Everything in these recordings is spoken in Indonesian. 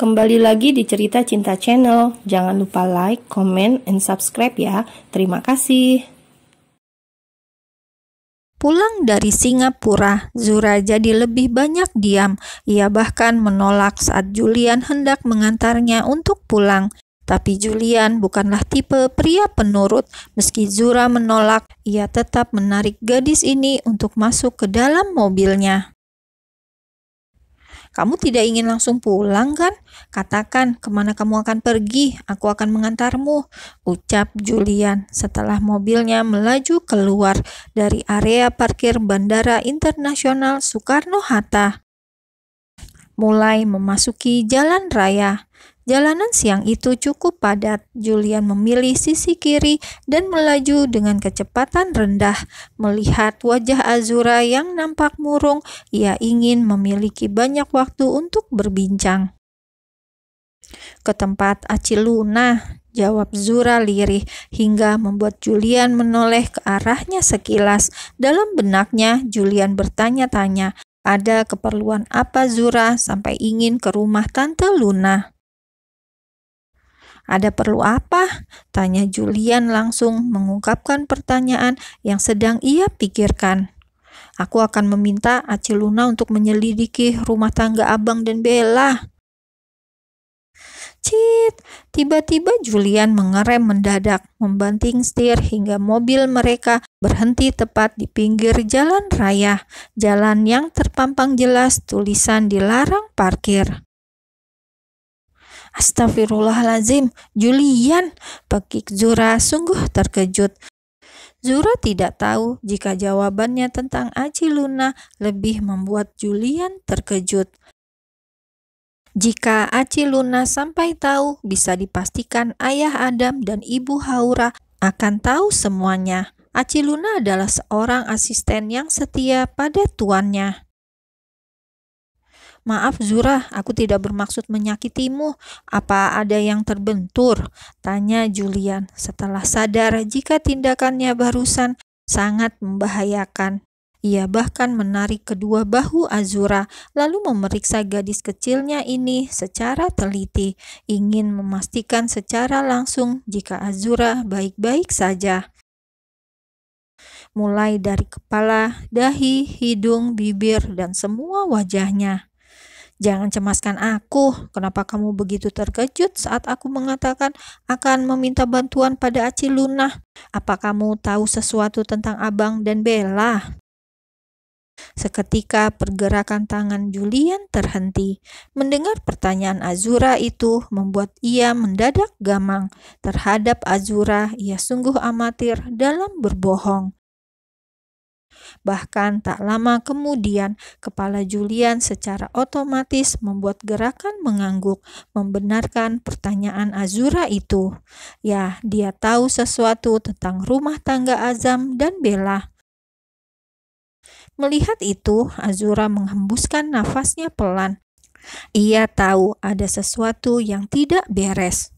Kembali lagi di Cerita Cinta Channel. Jangan lupa like, comment, and subscribe ya. Terima kasih. Pulang dari Singapura, Zura jadi lebih banyak diam. Ia bahkan menolak saat Julian hendak mengantarnya untuk pulang. Tapi Julian bukanlah tipe pria penurut. Meski Zura menolak, ia tetap menarik gadis ini untuk masuk ke dalam mobilnya. "Kamu tidak ingin langsung pulang kan? Katakan kemana kamu akan pergi, aku akan mengantarmu," ucap Julian setelah mobilnya melaju keluar dari area parkir Bandara Internasional Soekarno-Hatta. Mulai memasuki jalan raya. Jalanan siang itu cukup padat. Julian memilih sisi kiri dan melaju dengan kecepatan rendah. Melihat wajah Azura yang nampak murung, ia ingin memiliki banyak waktu untuk berbincang. "Ke tempat Aci Luna," jawab Zura lirih, hingga membuat Julian menoleh ke arahnya sekilas. Dalam benaknya, Julian bertanya-tanya, ada keperluan apa Zura sampai ingin ke rumah Tante Luna? "Ada perlu apa?" tanya Julian langsung mengungkapkan pertanyaan yang sedang ia pikirkan. "Aku akan meminta Aci Luna untuk menyelidiki rumah tangga Abang dan Bella." Cit! Tiba-tiba Julian mengerem mendadak, membanting setir hingga mobil mereka berhenti tepat di pinggir jalan raya, jalan yang terpampang jelas tulisan dilarang parkir. "Astagfirullahaladzim, Julian!" pekik Zura sungguh terkejut. Zura tidak tahu jika jawabannya tentang Aci Luna lebih membuat Julian terkejut. Jika Aci Luna sampai tahu, bisa dipastikan ayah Adam dan ibu Haura akan tahu semuanya. Aci Luna adalah seorang asisten yang setia pada tuannya. "Maaf Zura, aku tidak bermaksud menyakitimu. Apa ada yang terbentur?" tanya Julian setelah sadar jika tindakannya barusan sangat membahayakan. Ia bahkan menarik kedua bahu Azura, lalu memeriksa gadis kecilnya ini secara teliti, ingin memastikan secara langsung jika Azura baik-baik saja. Mulai dari kepala, dahi, hidung, bibir, dan semua wajahnya. "Jangan cemaskan aku. Kenapa kamu begitu terkejut saat aku mengatakan akan meminta bantuan pada Aci Luna? Apa kamu tahu sesuatu tentang Abang dan Bella?" Seketika pergerakan tangan Julian terhenti. Mendengar pertanyaan Azura itu membuat ia mendadak gamang. Terhadap Azura, ia sungguh amatir dalam berbohong. Bahkan tak lama kemudian, kepala Julian secara otomatis membuat gerakan mengangguk, membenarkan pertanyaan Azura itu. Ya, dia tahu sesuatu tentang rumah tangga Azam dan Bella. Melihat itu, Azura menghembuskan nafasnya pelan. Ia tahu ada sesuatu yang tidak beres.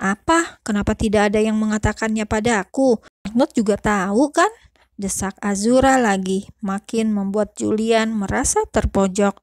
"Apa? Kenapa tidak ada yang mengatakannya padaku? Arnold juga tahu kan?" desak Azura lagi, makin membuat Julian merasa terpojok.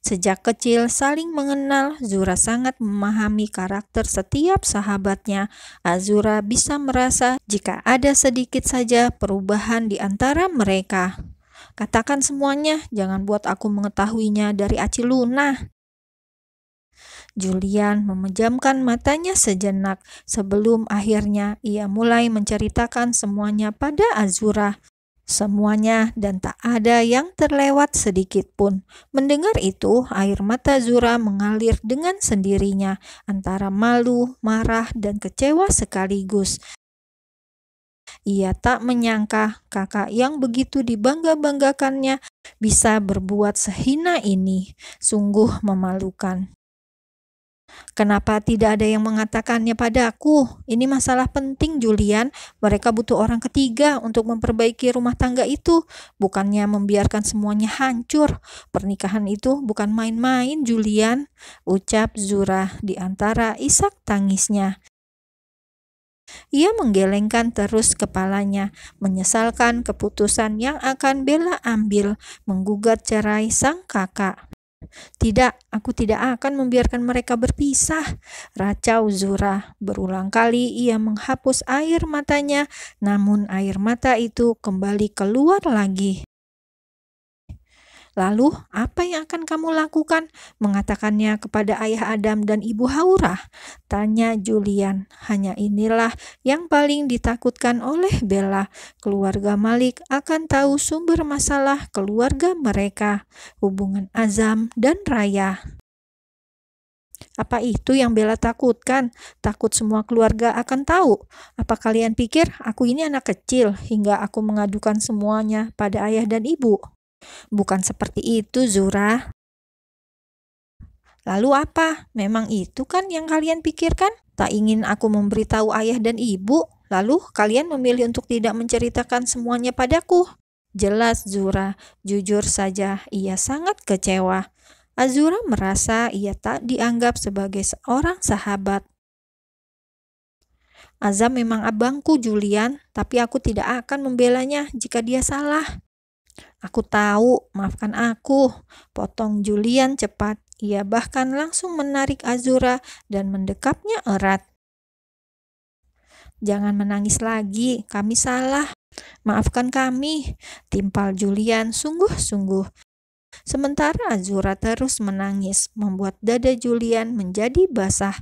Sejak kecil saling mengenal, Zura sangat memahami karakter setiap sahabatnya. Azura bisa merasa jika ada sedikit saja perubahan di antara mereka. "Katakan semuanya, jangan buat aku mengetahuinya dari Aci Luna." Julian memejamkan matanya sejenak sebelum akhirnya ia mulai menceritakan semuanya pada Azura. Semuanya dan tak ada yang terlewat sedikit pun. Mendengar itu, air mata Zura mengalir dengan sendirinya, antara malu, marah, dan kecewa sekaligus. Ia tak menyangka kakak yang begitu dibangga-banggakannya bisa berbuat sehina ini. Sungguh memalukan. "Kenapa tidak ada yang mengatakannya padaku? Ini masalah penting, Julian. Mereka butuh orang ketiga untuk memperbaiki rumah tangga itu, bukannya membiarkan semuanya hancur. Pernikahan itu bukan main-main, Julian," ucap Zura di antara isak tangisnya. Ia menggelengkan terus kepalanya, menyesalkan keputusan yang akan Bella ambil, menggugat cerai sang kakak. Tidak, aku tidak akan membiarkan mereka berpisah, racau Zura. Berulang kali ia menghapus air matanya, namun air mata itu kembali keluar lagi. Lalu, apa yang akan kamu lakukan? Mengatakannya kepada ayah Adam dan ibu Hawa? Tanya Julian. Hanya inilah yang paling ditakutkan oleh Bella. Keluarga Malik akan tahu sumber masalah keluarga mereka, hubungan Azam dan Raya. Apa itu yang Bella takutkan? Takut semua keluarga akan tahu. Apa kalian pikir aku ini anak kecil hingga aku mengadukan semuanya pada ayah dan ibu? Bukan seperti itu, Zura. Lalu apa? Memang itu kan yang kalian pikirkan? Tak ingin aku memberitahu ayah dan ibu? Lalu kalian memilih untuk tidak menceritakan semuanya padaku? Jelas, Zura. Jujur saja, ia sangat kecewa. Azura merasa ia tak dianggap sebagai seorang sahabat. Azam memang abangku, Julian, tapi aku tidak akan membelanya jika dia salah. Aku tahu, maafkan aku, potong Julian cepat. Ia bahkan langsung menarik Azura dan mendekapnya erat. Jangan menangis lagi, kami salah. Maafkan kami, timpal Julian sungguh-sungguh. Sementara Azura terus menangis, membuat dada Julian menjadi basah.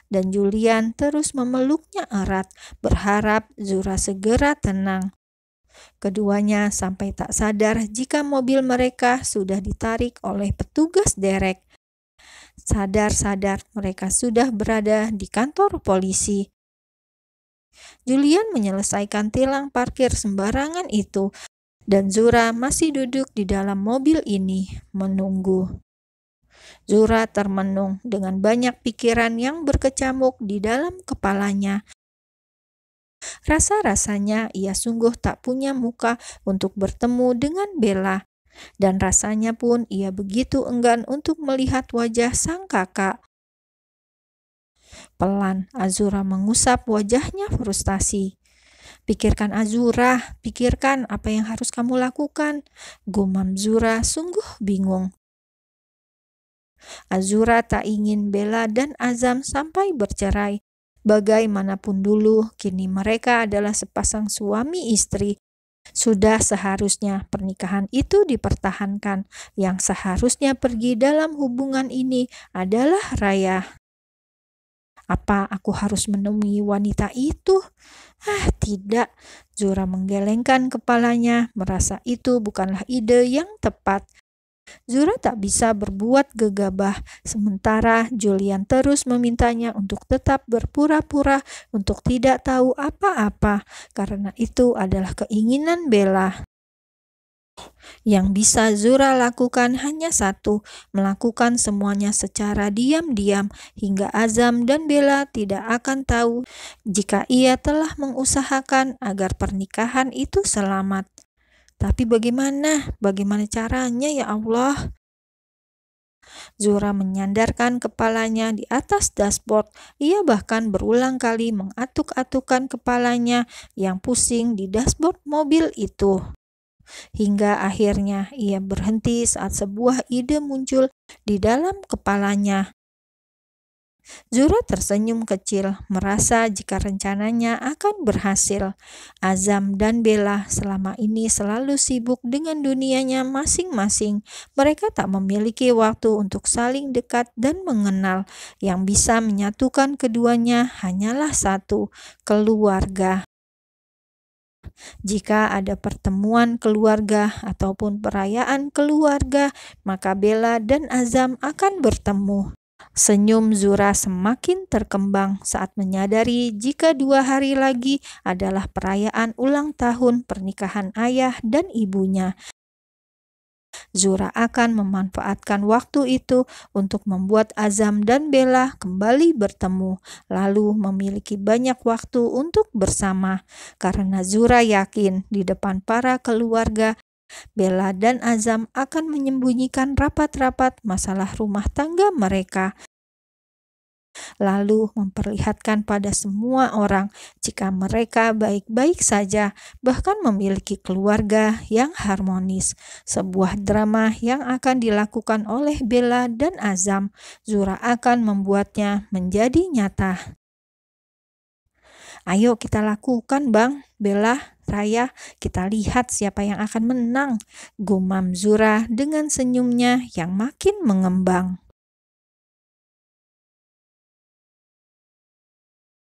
Dan Julian terus memeluknya erat, berharap Zura segera tenang. Keduanya sampai tak sadar jika mobil mereka sudah ditarik oleh petugas derek. Sadar-sadar mereka sudah berada di kantor polisi. Julian menyelesaikan tilang parkir sembarangan itu, dan Zura masih duduk di dalam mobil ini, menunggu. Zura termenung dengan banyak pikiran yang berkecamuk di dalam kepalanya. Rasa-rasanya ia sungguh tak punya muka untuk bertemu dengan Bella, dan rasanya pun ia begitu enggan untuk melihat wajah sang kakak. Pelan Azura mengusap wajahnya frustasi. Pikirkan Azura, pikirkan apa yang harus kamu lakukan. Gumam Zura sungguh bingung. Azura tak ingin Bella dan Azam sampai bercerai. Bagaimanapun dulu, kini mereka adalah sepasang suami istri. Sudah seharusnya pernikahan itu dipertahankan. Yang seharusnya pergi dalam hubungan ini adalah Raya. Apa aku harus menemui wanita itu? Tidak. Zura menggelengkan kepalanya, merasa itu bukanlah ide yang tepat. Zura tak bisa berbuat gegabah, sementara Julian terus memintanya untuk tetap berpura-pura untuk tidak tahu apa-apa, karena itu adalah keinginan Bella. Yang bisa Zura lakukan hanya satu, melakukan semuanya secara diam-diam hingga Azam dan Bella tidak akan tahu jika ia telah mengusahakan agar pernikahan itu selamat. Tapi bagaimana? Bagaimana caranya ya Allah? Zura menyandarkan kepalanya di atas dashboard. Ia bahkan berulang kali mengatuk-atukan kepalanya yang pusing di dashboard mobil itu. Hingga akhirnya ia berhenti saat sebuah ide muncul di dalam kepalanya. Zura tersenyum kecil, merasa jika rencananya akan berhasil. Azam dan Bella selama ini selalu sibuk dengan dunianya masing-masing. Mereka tak memiliki waktu untuk saling dekat dan mengenal. Yang bisa menyatukan keduanya hanyalah satu, keluarga. Jika ada pertemuan keluarga ataupun perayaan keluarga, maka Bella dan Azam akan bertemu. Senyum Zura semakin terkembang saat menyadari jika 2 hari lagi adalah perayaan ulang tahun pernikahan ayah dan ibunya. Zura akan memanfaatkan waktu itu untuk membuat Azam dan Bella kembali bertemu, lalu memiliki banyak waktu untuk bersama. Karena Zura yakin di depan para keluarga, Bella dan Azam akan menyembunyikan rapat-rapat masalah rumah tangga mereka. lalu memperlihatkan pada semua orang jika mereka baik-baik saja, bahkan memiliki keluarga yang harmonis. Sebuah drama yang akan dilakukan oleh Bella dan Azam. Zura akan membuatnya menjadi nyata. Ayo kita lakukan, Bang, Bella, Raya, kita lihat siapa yang akan menang, gumam Zura dengan senyumnya yang makin mengembang.